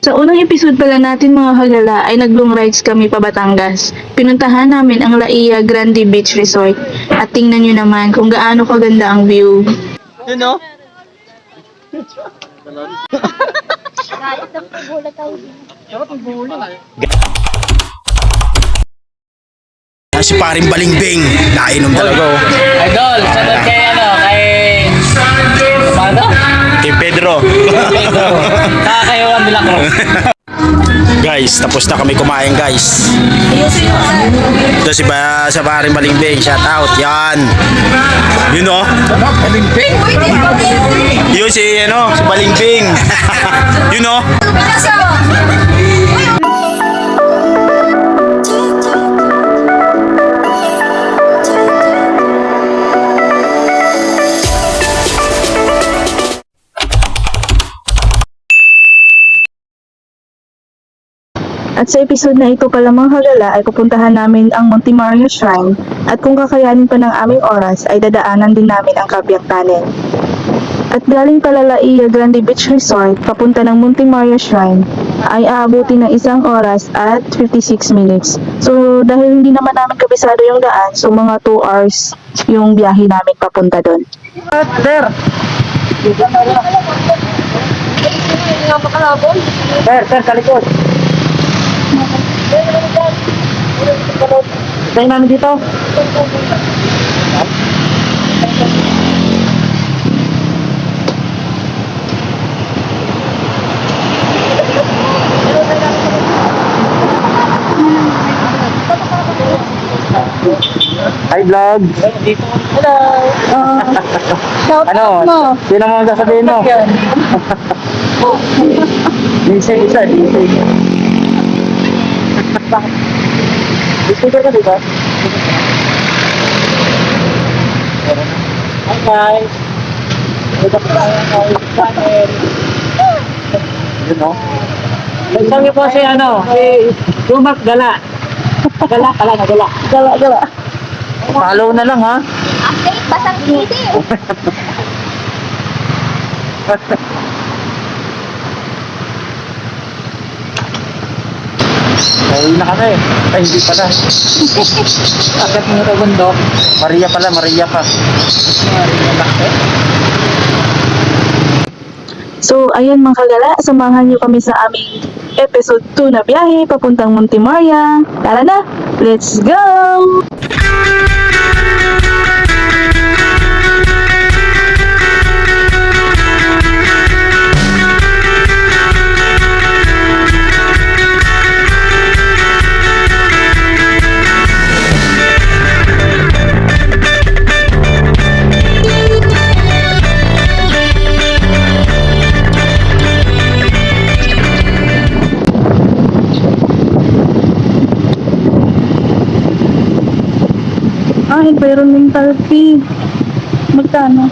Sa unang episode pala natin mga kagala ay nag-long rides kami pa Batangas. Pinuntahan namin ang Laia Grande Beach Resort at tingnan nyo naman kung gaano kaganda ang view. You know? Si paring Balingbing, nainom talaga oh. Idol, sunod kay ano? Kay Pedro. Saka kayo ang Bilacro. Guys, tapos na kami kumain guys. Ito sa paring Balingbing, shout out, yan. You know? Balingbing? Yun si Balingbing. You know? At sa episode na ito pala mga kagala ay pupuntahan namin ang Monte Mario Shrine at kung kakayanin pa ng aming oras ay dadaanan din namin ang Cabiak Tunnel. At galing pala Laia Grande Beach Resort papunta ng Monte Mario Shrine ay aabuti ng 1 oras at 56 minutes. So dahil hindi naman namin kabisado yung daan, so mga 2 hours yung biyahe namin papunta doon. Sir! Sir, kalikod. Tayo namin dito. Hi vlog. Hello! Shout Ano? Sino mo sasabihin mo? Disay isa, disay. Disay ka diba? Hi guys! Welcome to our channel. You know? Isang niyo po si Dumac Gala. Gala. Follow na lang ha. Update, basang video. Uwi na kami. Ay, hindi pala. Agad mo ito bundok. Maria pa. Maria Lacte. So, ayan mga kagala, samahan nyo kami sa aming episode 2 na biyahe papuntang Monte Maria. Tara na, let's go! Environmental fee. Magkano?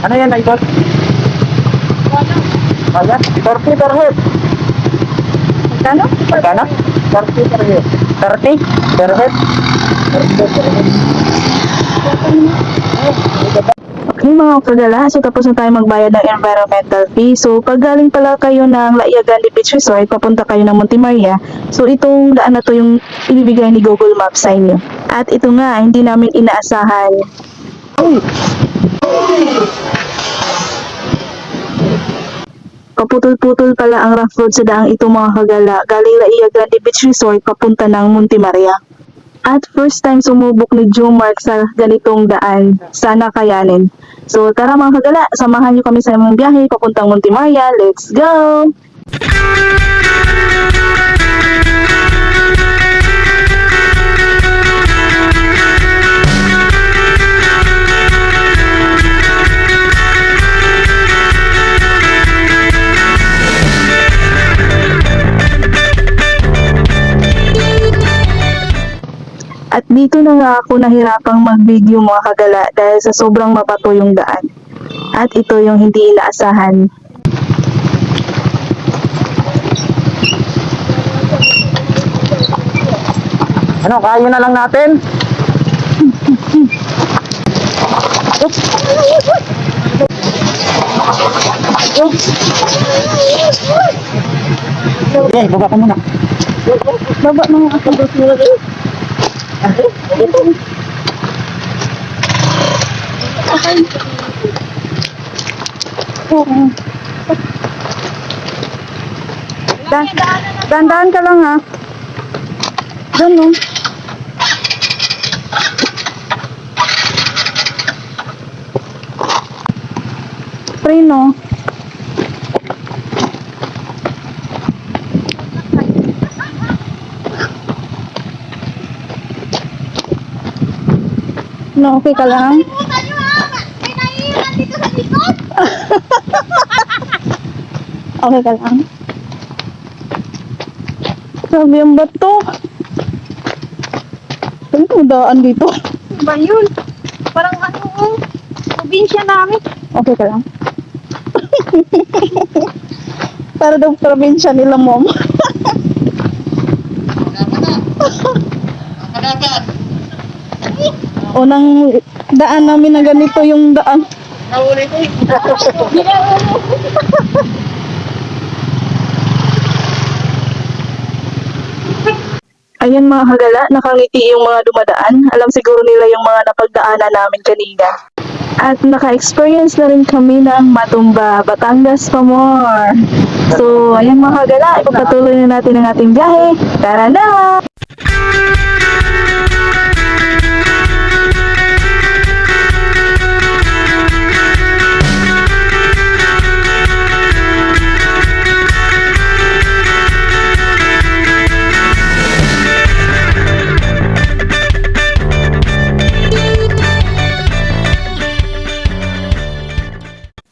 Ano yan, Idol? Ayan, 30 per head. Magkano? Magkano? 30 per head. 30 per head? 30 per head. Okay mga kagala, so tapos na tayo magbayad ng environmental fee. So pag galing pala kayo ng Laia Grande Beach Resort, papunta kayo ng Monte Maria. So itong daan na to yung ibibigay ni Google Maps sa inyo. At ito nga, hindi namin inaasahan. Kaputol-putol pala ang rough road sa daang ito mga kagala. Galing Laia Grande Beach Resort, papunta ng Monte Maria. At first time sumubok ni Jomark sa ganitong daan, sana kayanin. So tara mga kagala, samahan nyo kami sa aming biyahe papuntang Monte Maria. Let's go! At dito na nga ako nahirapang mag-video mga kagala dahil sa sobrang mabato yung daan. At ito yung hindi inaasahan. Ano, kayo na lang natin? Okay, baba ka muna. Baba mga kabos mo. Dandaan ka lang ha. Doon no. Preno. No, okay ka lang? Puta nyo ha! May naiiwan dito sa likod! Okay ka lang? Sabi yung bato. Saan ko daan dito? Ba yun? Parang probinsya namin. Okay ka lang? Para daw probinsya nila, mom. Unang daan namin na ganito yung daan. Ayan mga kagala, nakangiti yung mga dumadaan. Alam siguro nila yung mga napagdaanan namin kanina. At naka-experience na rin kami ng Matumba, Batangas pa more. So, ayan mga kagala, ipapatuloy na natin ang ating biyahe. Tara na!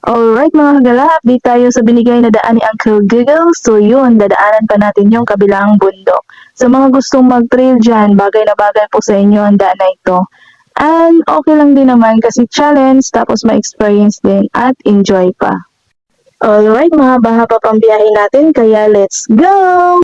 Alright mga kagala, update tayo sa binigay na daan ni Uncle Google. So yun, dadaanan pa natin yung kabilang bundok. Sa mga gustong mag-trail dyan, bagay na bagay po sa inyo ang daan na ito. And okay lang din naman kasi challenge, tapos ma-experience din at enjoy pa. Alright, mga bahaba pang biyahe natin, kaya let's go!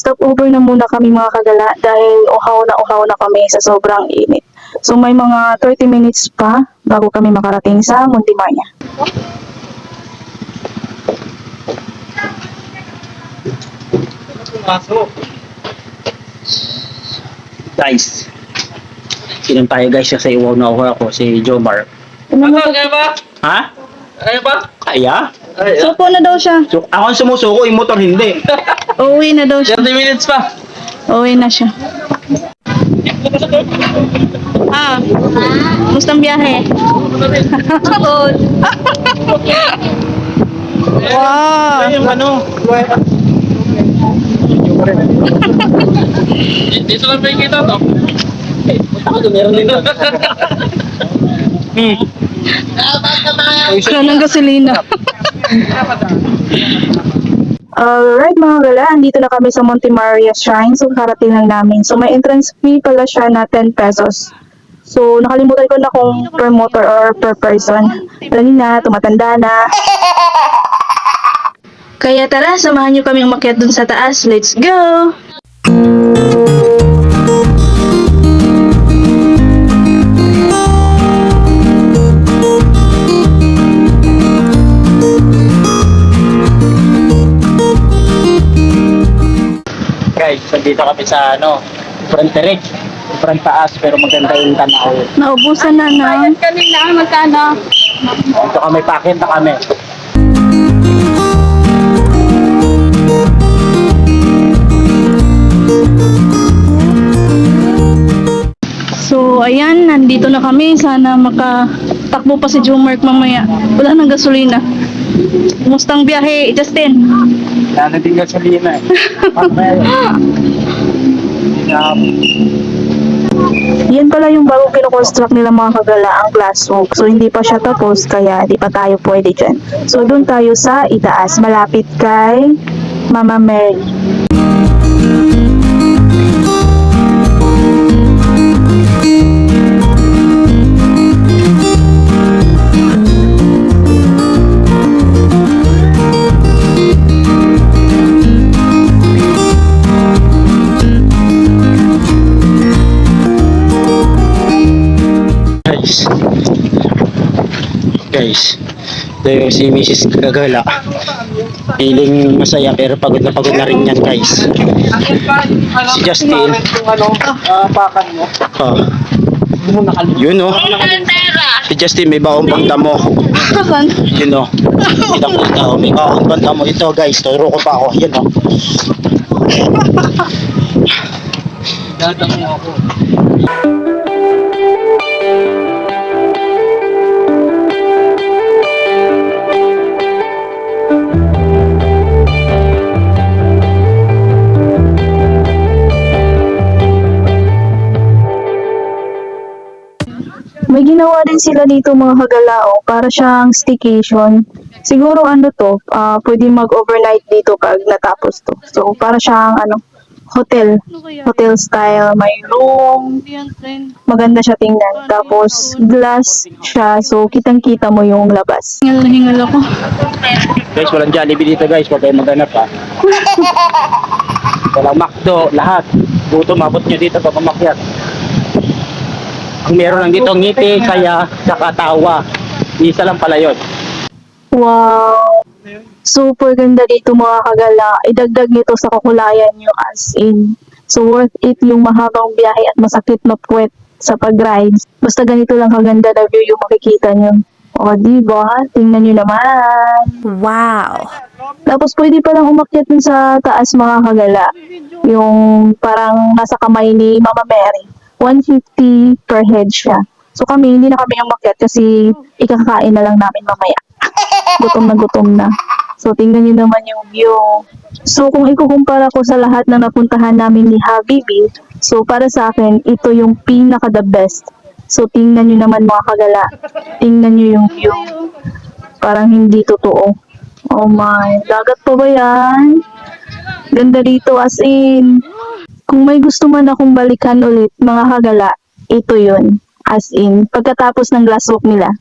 Stopover na muna kami mga kagala dahil uhaw na kami sa sobrang init. So may mga 30 minutes pa bago kami makarating sa Montimaria. Guys, sinom tayo guys kasi iwaw na ako si Jomar. Kaya ba? Ha? Kaya ba? Kaya? Supo na daw siya. So, ako ang sumusuko, yung motor hindi. Uwi na daw siya. 30 minutes pa. Uwi na siya. Ah, mustang biyahe. Pagod. Wow. Yung ano? Dito lang ba yung kita to? Ako doon, meron dito. Wala ng gasolina. Alright mga gala, andito na kami sa Montimaria Shrine. So karating lang namin. So may entrance fee pala siya na 10 pesos. So nakalimutan ko na kung per motor or per person. Alam na, tumatanda na. Kaya tara, samahan nyo kami umakyat dun sa taas. Let's go! Guys, nandito kami sa Fronterik. Sobrang taas pero maganda yung tanaw. Naubusan na na. Kanina, magkano? Dito kami, pakit na kami. nandito na kami. Sana makatakbo pa si Jomar mamaya. Wala nang gasolina. Kumusta ang biyahe, Justin? Wala na din gasolina eh. Yan pala yung bago kinoconstruct nila mga kagala, ang glasswalk. So hindi pa siya tapos kaya di pa tayo pwede dyan. So doon tayo sa itaas, malapit kay Mama Mary. Guys, ito yung si Mrs. Gagala. Feeling masaya pero pagod na rin yan guys. Si Justin. Pakan mo. Oh. Yun oh. Si Justin may baong pang damo. Yun oh. Kita may baong pang damo. Ito guys, turo ko pa ako. Yun oh. Dadang mo ako. May ginawa din sila dito mga kagalao para siyang staycation. Siguro ano to, pwede mag-overnight dito pag natapos to. So para siyang hotel. Hotel style, may room. Maganda siya tingnan. Tapos glass siya, so kitang-kita mo yung labas. Hingal ako. Guys, walang Jollibee dito guys. Huwag kayo maghanap ha. Walang McDo, lahat. Buto mabot nyo dito pag umakyat. Ang meron lang dito ngiti, saya, saka tawa. Isa lang pala yun. Wow! Super ganda dito mga kagala. Idagdag nito sa kakulayan nyo as in. So worth it yung mahabang biyahe at masakit na puwet sa pag-ride. Basta ganito lang kaganda na view yung makikita nyo. O diba? Tingnan nyo naman. Wow! Tapos pwede palang umakyat dun sa taas mga kagala. Yung parang nasa kamay ni Mama Mary. 150 per head siya. So kami, hindi na kami umakyat kasi ikakain na lang namin mamaya. Gutom na. So tingnan nyo naman yung view. So kung ikukumpara ko sa lahat na napuntahan namin ni Habibi, so para sa akin, ito yung pinaka the best. So tingnan nyo naman mga kagala. Tingnan nyo yung view. Parang hindi totoo. Oh my, dagat pa ba yan? Ganda dito as in. Kung may gusto man akong balikan ulit, mga kagala, ito yun. As in, pagkatapos ng glasswalk nila.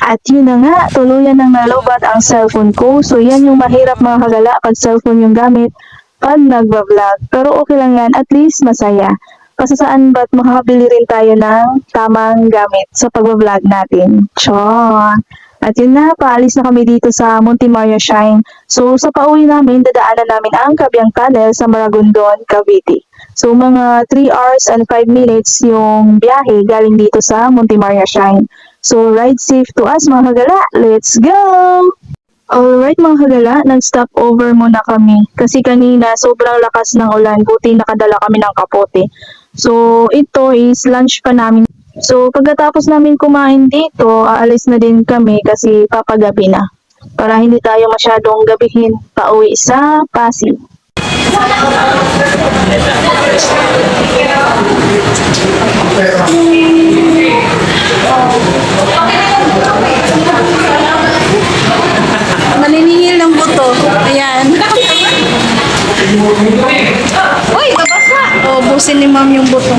At yun na nga, tuluyan ng nalobat ang cellphone ko. So yan yung mahirap mga kagala pag cellphone yung gamit pag nagbablog. Pero okay lang yan, at least masaya. Kasi saan ba't makakabili rin tayo ng tamang gamit sa pagbablog natin. Char! At yun na, paalis na kami dito sa Monte Mario Shrine. So sa pauwi namin, dadaanan namin ang Kabyang Tunnel sa Maragondon, Cavite. So mga 3 hours and 5 minutes yung biyahe galing dito sa Monte Mario Shrine. So ride safe to us mga kagala. Let's go! Alright mga kagala, nag-stop over muna kami. Kasi kanina sobrang lakas ng ulan, buti nakadala kami ng kapote. So ito is lunch pa namin. So pagkatapos namin kumain dito, aalis na din kami kasi papagabi na. Para hindi tayo masyadong gabihin pauwi sa Pasig. Maniningil ng buto. Ayan. Uy, nabasa! O, busin ni ma'am yung buto.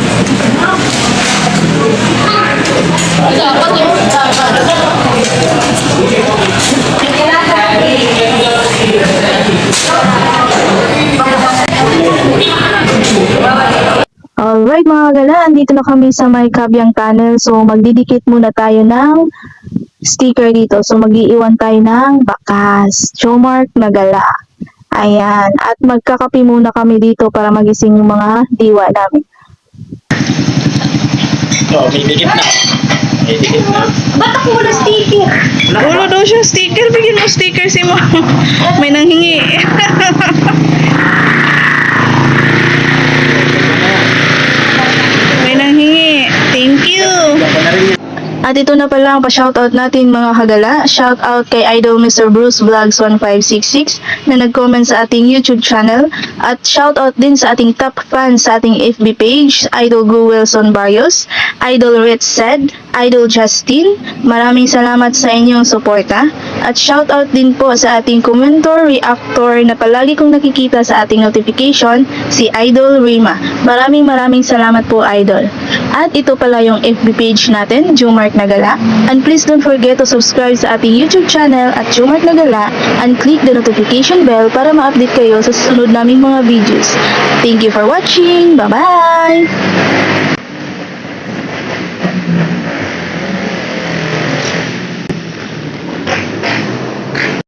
Alright mga kagala, andito na kami sa may Kabyang Tunnel. So magdidikit muna tayo ng sticker dito. So mag-iiwan tayo ng bakas, Chomark na gala. Ayan. At magkakapi muna kami dito para magising yung mga diwa namin. Oh, may dikit na. May dikit na. Ba't ako wala sticker? Wala daw siya sticker. Bigyan mo sticker si mo. May nanghingi. May nanghingi. Thank you. At ito na pala ang pa-shoutout natin mga kagala. Shoutout kay Idol Mr. Bruce Vlogs 1566 na nag-comment sa ating YouTube channel. At shoutout din sa ating top fan sa ating FB page, Idol Gu Wilson Barrios, Idol Rich Said, Idol Justin. Maraming salamat sa inyong suporta. At shoutout din po sa ating commentor, reactor na palagi kong nakikita sa ating notification, si Idol Rima. Maraming salamat po, Idol. At ito pala yung FB page natin, Jumark Nagala. And please don't forget to subscribe sa ating YouTube channel at Jumark Nagala and click the notification bell para ma-update kayo sa susunod naming mga videos. Thank you for watching. Bye-bye!